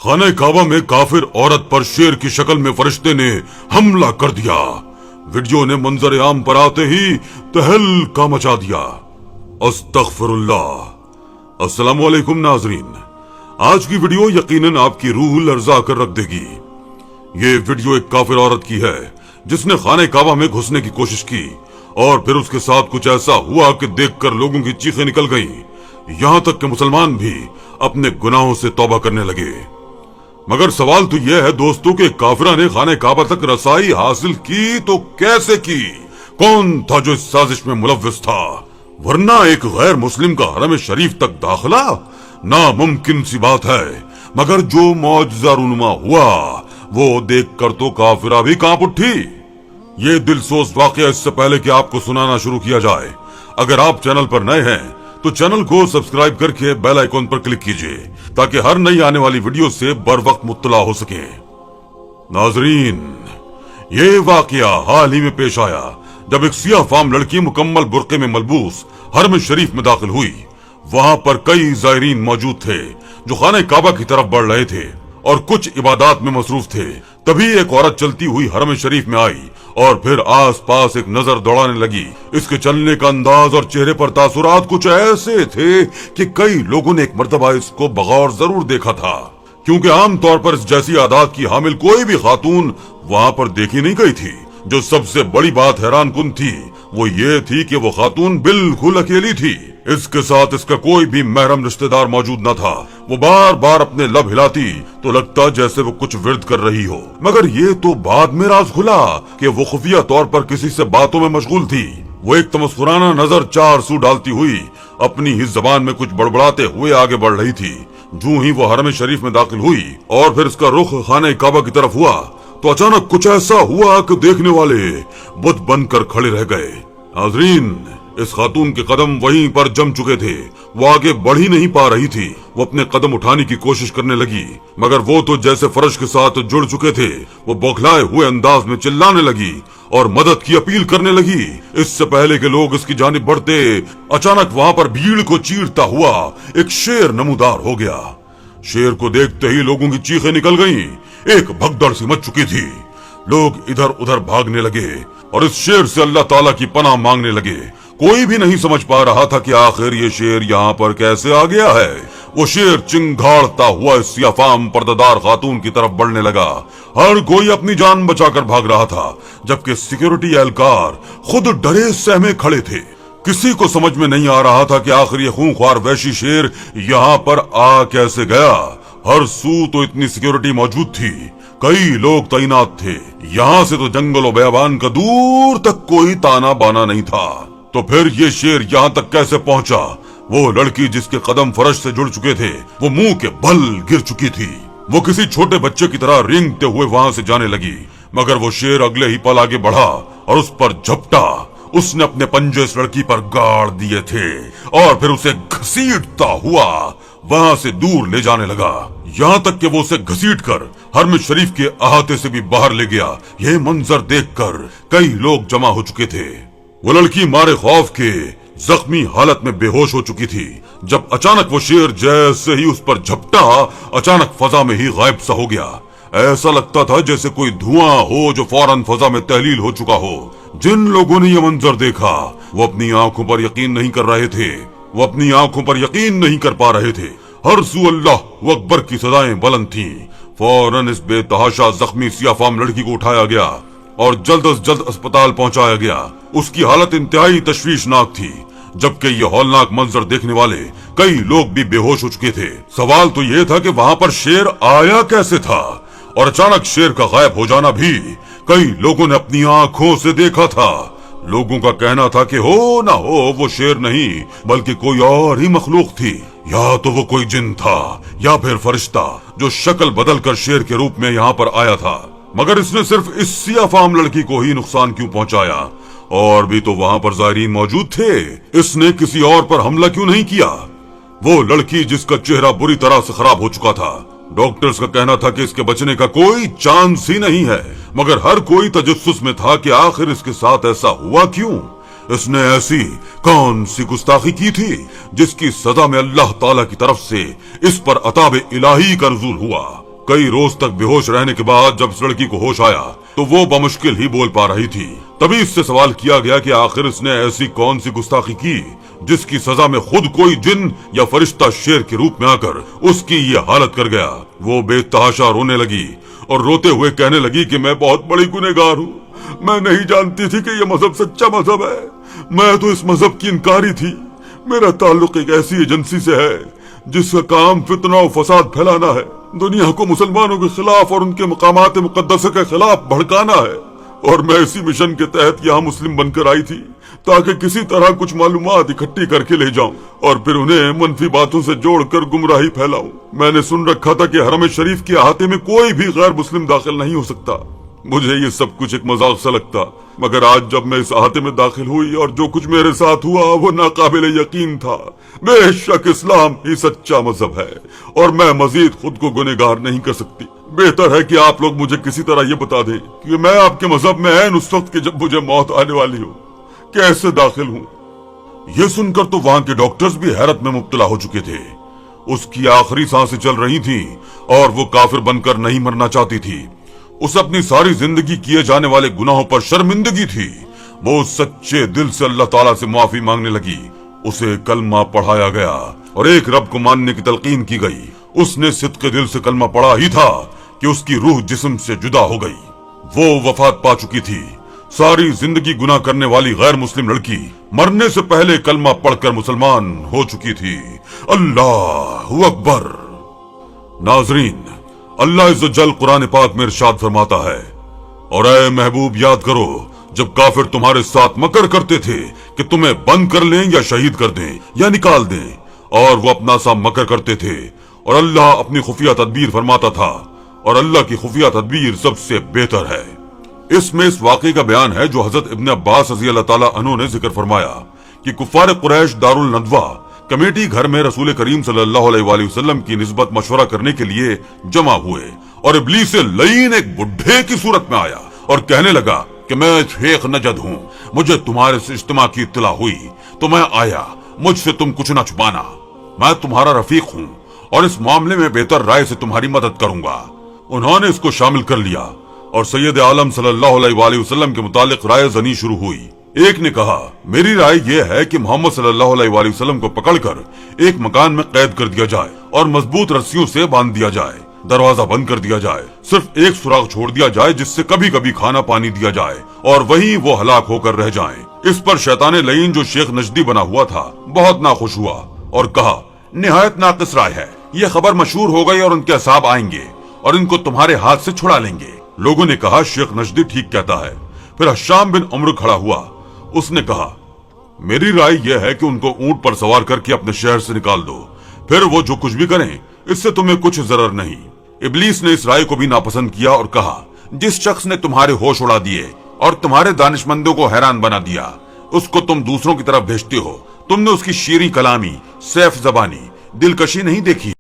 खाने काबा में काफिर औरत पर शेर की शक्ल में फरिश्ते ने हमला कर दिया। वीडियो ने मंजर आम पर आते ही तहलका मचा दिया। अस्तगफिरुल्लाह। अस्सलामु अलैकुम नाजरीन, आज की वीडियो यकीनन आपकी रूह लर्जा कर रख देगी। ये वीडियो एक काफिर औरत की है जिसने खाने काबा में घुसने की कोशिश की और फिर उसके साथ कुछ ऐसा हुआ कि देखकर लोगों की चीखें निकल गईं। यहाँ तक कि मुसलमान भी अपने गुनाहों से तौबा करने लगे। मगर सवाल तो यह है दोस्तों कि काफिरा ने खाने काबा तक रसाई हासिल की तो कैसे की? कौन था जो इस साजिश में मुलव्विस था? वरना एक गैर मुस्लिम का हरम शरीफ तक दाखिला नामुमकिन सी बात है। मगर जो मौजज़ा रूनुमा हुआ वो देखकर तो काफिरा भी कांप उठी। ये दिलसोज वाकया इससे पहले कि आपको सुनाना शुरू किया जाए, अगर आप चैनल पर नए हैं तो चैनल को सब्सक्राइब करके बेल आइकॉन पर क्लिक कीजिए ताकि हर नई आने वाली वीडियो से बर वक्त मुत्तला हो सके। नाजरीन, ये वाकया हाल ही में पेश आया जब एक सियाह फाम लड़की मुकम्मल बुर्के में मलबूस हरम शरीफ में दाखिल हुई। वहां पर कई ज़ायरीन मौजूद थे जो खाने काबा की तरफ बढ़ रहे थे और कुछ इबादत में मसरूफ थे। तभी एक औरत चलती हुई हरम शरीफ में आई और फिर आस पास एक नजर दौड़ाने लगी। इसके चलने का अंदाज और चेहरे पर तासुरात कुछ ऐसे थे कि कई लोगों ने एक मर्तबा इसको बगौर जरूर देखा था, क्योंकि आमतौर पर इस जैसी आदात की हामिल कोई भी खातून वहां पर देखी नहीं गई थी। जो सबसे बड़ी बात हैरान कुन थी वो ये थी कि वो खातून बिल्कुल अकेली थी। इसके साथ इसका कोई भी महरम रिश्तेदार मौजूद न था। वो बार बार अपने लब हिलाती तो लगता जैसे वो कुछ विर्द कर रही हो। मगर ये तो बाद में राज खुला कि वो खुफिया तौर पर किसी से बातों में मशगूल थी। वो एक तमस्कुराना नजर चार सू डालती हुई अपनी ही जबान में कुछ बड़बड़ाते हुए आगे बढ़ रही थी। जो ही वो हरम शरीफ में दाखिल हुई और फिर इसका रुख खाने काबा की तरफ हुआ तो अचानक कुछ ऐसा हुआ कि देखने वाले बुत बनकर खड़े रह गए। नाज़रीन, इस खातून के कदम वहीं पर जम चुके थे। वो आगे बढ़ ही नहीं पा रही थी। वो अपने कदम उठाने की कोशिश करने लगी मगर वो तो जैसे फर्श के साथ जुड़ चुके थे। वो बौखलाए हुए अंदाज में चिल्लाने लगी और मदद की अपील करने लगी। इससे पहले के लोग इसकी जानिब बढ़ते, अचानक वहां पर भीड़ को चीरता हुआ एक शेर नमूदार हो गया। शेर को देखते ही लोगों की चीखें निकल गईं। एक भगदड़ सी मच चुकी थी। लोग इधर उधर भागने लगे और इस शेर से अल्लाह ताला की पनाह मांगने लगे। कोई भी नहीं समझ पा रहा था कि आखिर ये शेर यहाँ पर कैसे आ गया है। वो शेर चिंगाड़ता हुआ इस सियाफाम पर्दादार खातून की तरफ बढ़ने लगा। हर कोई अपनी जान बचाकर भाग रहा था, जबकि सिक्योरिटी एहलकार खुद डरे सहमे खड़े थे। किसी को समझ में नहीं आ रहा था कि आखिर ये खूंखार वहशी शेर यहाँ पर आ कैसे गया। हर सू तो इतनी सिक्योरिटी मौजूद थी, कई लोग तैनात थे। यहाँ से तो जंगल और बयाबान का दूर तक कोई ताना बाना नहीं था। तो फिर ये शेर यहाँ तक कैसे पहुंचा? वो लड़की जिसके कदम फर्श से जुड़ चुके थे वो मुंह के बल गिर चुकी थी। वो किसी छोटे बच्चे की तरह रेंगते हुए वहां से जाने लगी, मगर वो शेर अगले ही पल आगे बढ़ा और उस पर झपटा। उसने अपने पंजे इस लड़की पर गाड़ दिए थे और फिर उसे घसीटता हुआ वहां से दूर ले जाने लगा। यहाँ तक कि वो उसे घसीट कर हरम शरीफ के अहाते से भी बाहर ले गया। यह मंजर देखकर कई लोग जमा हो चुके थे। वो लड़की मारे खौफ के जख्मी हालत में बेहोश हो चुकी थी जब अचानक वो शेर जैसे ही उस पर झपटा, अचानक फजा में ही गायब सा हो गया। ऐसा लगता था जैसे कोई धुआं हो जो फौरन फजा में तहलील हो चुका हो। जिन लोगों ने यह मंजर देखा वो अपनी आंखों पर यकीन नहीं कर रहे थे। वो अपनी आंखों पर यकीन नहीं कर पा रहे थे। हर सू अल्लाह अकबर की सदाएं बुलंद थीं। फौरन इस बेतहाशा जख्मी सियाफाम लड़की को उठाया गया और जल्द अज जल्द अस्पताल पहुंचाया गया। उसकी हालत इंतहाई तशवीशनाक थी, जबकि ये हौलनाक मंजर देखने वाले कई लोग भी बेहोश हो चुके थे। सवाल तो ये था कि वहां पर शेर आया कैसे था, और अचानक शेर का गायब हो जाना भी कई लोगों ने अपनी आंखों से देखा था। लोगों का कहना था कि हो ना हो वो शेर नहीं बल्कि कोई और ही मखलूक थी। या तो वो कोई जिन था या फिर फरिश्ता जो शक्ल बदल कर शेर के रूप में यहाँ पर आया था। मगर इसने सिर्फ इस सियाफाम लड़की को ही नुकसान क्यों पहुंचाया? और भी तो वहां पर ज़ायरीन मौजूद थे। इसने किसी और पर हमला क्यों नहीं किया? वो लड़की जिसका चेहरा बुरी तरह से खराब हो चुका था, डॉक्टर्स का कहना था कि इसके बचने का कोई चांस ही नहीं है। मगर हर कोई तजस्सुस में था कि आखिर इसके साथ ऐसा हुआ क्यों? इसने ऐसी कौन सी गुस्ताखी की थी जिसकी सजा में अल्लाह ताला की तरफ से इस पर अताब इलाही का नुज़ूल हुआ? कई रोज तक बेहोश रहने के बाद जब इस लड़की को होश आया तो वो बमुश्किल ही बोल पा रही थी। तभी इससे सवाल किया गया कि आखिर इसने ऐसी कौन सी गुस्ताखी की जिसकी सजा में खुद कोई जिन या फरिश्ता शेर के रूप में आकर उसकी ये हालत कर गया। वो बेतहाशा रोने लगी और रोते हुए कहने लगी कि मैं बहुत बड़ी गुनहगार हूँ। मैं नहीं जानती थी कि ये मजहब सच्चा मजहब है। मैं तो इस मजहब की इनकारी थी। मेरा ताल्लुक एक ऐसी एजेंसी से है जिसका काम फितना और फसाद फैलाना है, दुनिया को मुसलमानों के खिलाफ और उनके मकामात मुकद्दस के खिलाफ भड़काना है। और मैं इसी मिशन के तहत यहाँ मुस्लिम बनकर आई थी ताकि किसी तरह कुछ मालूमात इकट्ठी करके ले जाऊं और फिर उन्हें मनफी बातों से जोड़कर गुमराही फैलाऊं। मैंने सुन रखा था कि हरम शरीफ के अहाते में कोई भी गैर मुस्लिम दाखिल नहीं हो सकता। मुझे ये सब कुछ एक मजाक सा लगता, मगर आज जब मैं इस अहाते में दाखिल हुई और जो कुछ मेरे साथ हुआ वो नाकाबिले यकीन था। बेशक इस्लाम ही सच्चा मजहब है और मैं मजीद खुद को गुनहगार नहीं कर सकती। बेहतर है कि आप लोग मुझे किसी तरह ये बता दें कि मैं आपके मजहब में ऐन उस वक्त के जब मुझे मौत आने वाली हो कैसे दाखिल हूँ। ये सुनकर तो वहां के डॉक्टर्स भी हैरत में मुब्तला हो चुके थे। उसकी आखिरी सांसें चल रही थी और वो काफिर बनकर नहीं मरना चाहती थी। उसे अपनी सारी जिंदगी किए जाने वाले गुनाहों पर शर्मिंदगी थी। वो सच्चे दिल से अल्लाह ताला से माफी मांगने लगी। उसे कलमा पढ़ाया गया और एक रब को मानने की तलकीन की गई। उसने सिद्क़े दिल से कलमा पढ़ा ही था कि उसकी रूह जिस्म से जुदा हो गई। वो वफात पा चुकी थी। सारी जिंदगी गुनाह करने वाली गैर मुस्लिम लड़की मरने से पहले कलमा पढ़कर मुसलमान हो चुकी थी। अल्लाहु अकबर। नाजरीन, अल्लाह इज़्ज़त जल कुरान पाक में इरशाद फरमाता है, और ऐ महबूब याद करो जब काफिर तुम्हारे साथ मकर करते थे कि तुम्हें बंद कर लें या शहीद कर दें या निकाल दें, और वो अपना सा मकर करते थे और अल्लाह अपनी खुफिया तदबीर फरमाता था और अल्लाह की खुफिया तदबीर सबसे बेहतर है। इसमें इस वाक़े का बयान है जो हजरत इब्न अब्बास रज़ी अल्लाह ताला अन्हु ने जिक्र फरमाया कि कुफ्फार कुरैश दारुल नदवा कमेटी घर में रसूल करीम सल्लल्लाहु अलैहि वसल्लम की निस्बत मशवरा करने के लिए जमा हुए और इब्लीस लईन एक बुढ़े की सूरत में आया और कहने लगा कि मैं शेख नजद हूँ, मुझे तुम्हारे से इज्तिमा की इत्तला हुई तो मैं आया, मुझसे तुम कुछ न छुपाना, मैं तुम्हारा रफीक हूँ और इस मामले में बेहतर राय से तुम्हारी मदद करूंगा। उन्होंने इसको शामिल कर लिया और सैयद आलम सल्लल्लाहु अलैहि वसल्लम के मुतालिक राय जनी शुरू हुई। एक ने कहा, मेरी राय यह है कि मोहम्मद सल्लल्लाहु अलैहि वसल्लम को पकड़कर एक मकान में कैद कर दिया जाए और मजबूत रस्सियों से बांध दिया जाए, दरवाजा बंद कर दिया जाए, सिर्फ एक सुराग छोड़ दिया जाए जिससे कभी कभी खाना पानी दिया जाए और वहीं वो हलाक होकर रह जाएं। इस पर शैतान लईन जो शेख नजदी बना हुआ था बहुत नाखुश हुआ और कहा, निहायत नाकिस राय है, ये खबर मशहूर हो गई और उनके असाब आएंगे और इनको तुम्हारे हाथ से छुड़ा लेंगे। लोगों ने कहा, शेख नजदी ठीक कहता है। फिर हश्शाम बिन उम्र खड़ा हुआ। उसने कहा, मेरी राय यह है कि उनको ऊंट पर सवार करके अपने शहर से निकाल दो, फिर वो जो कुछ भी करें इससे तुम्हें कुछ जरर नहीं। इब्लीस ने इस राय को भी नापसंद किया और कहा, जिस शख्स ने तुम्हारे होश उड़ा दिए और तुम्हारे दानिशमंदों को हैरान बना दिया उसको तुम दूसरों की तरफ भेजते हो। तुमने उसकी शीरी कलामी, सैफ जबानी, दिलकशी नहीं देखी।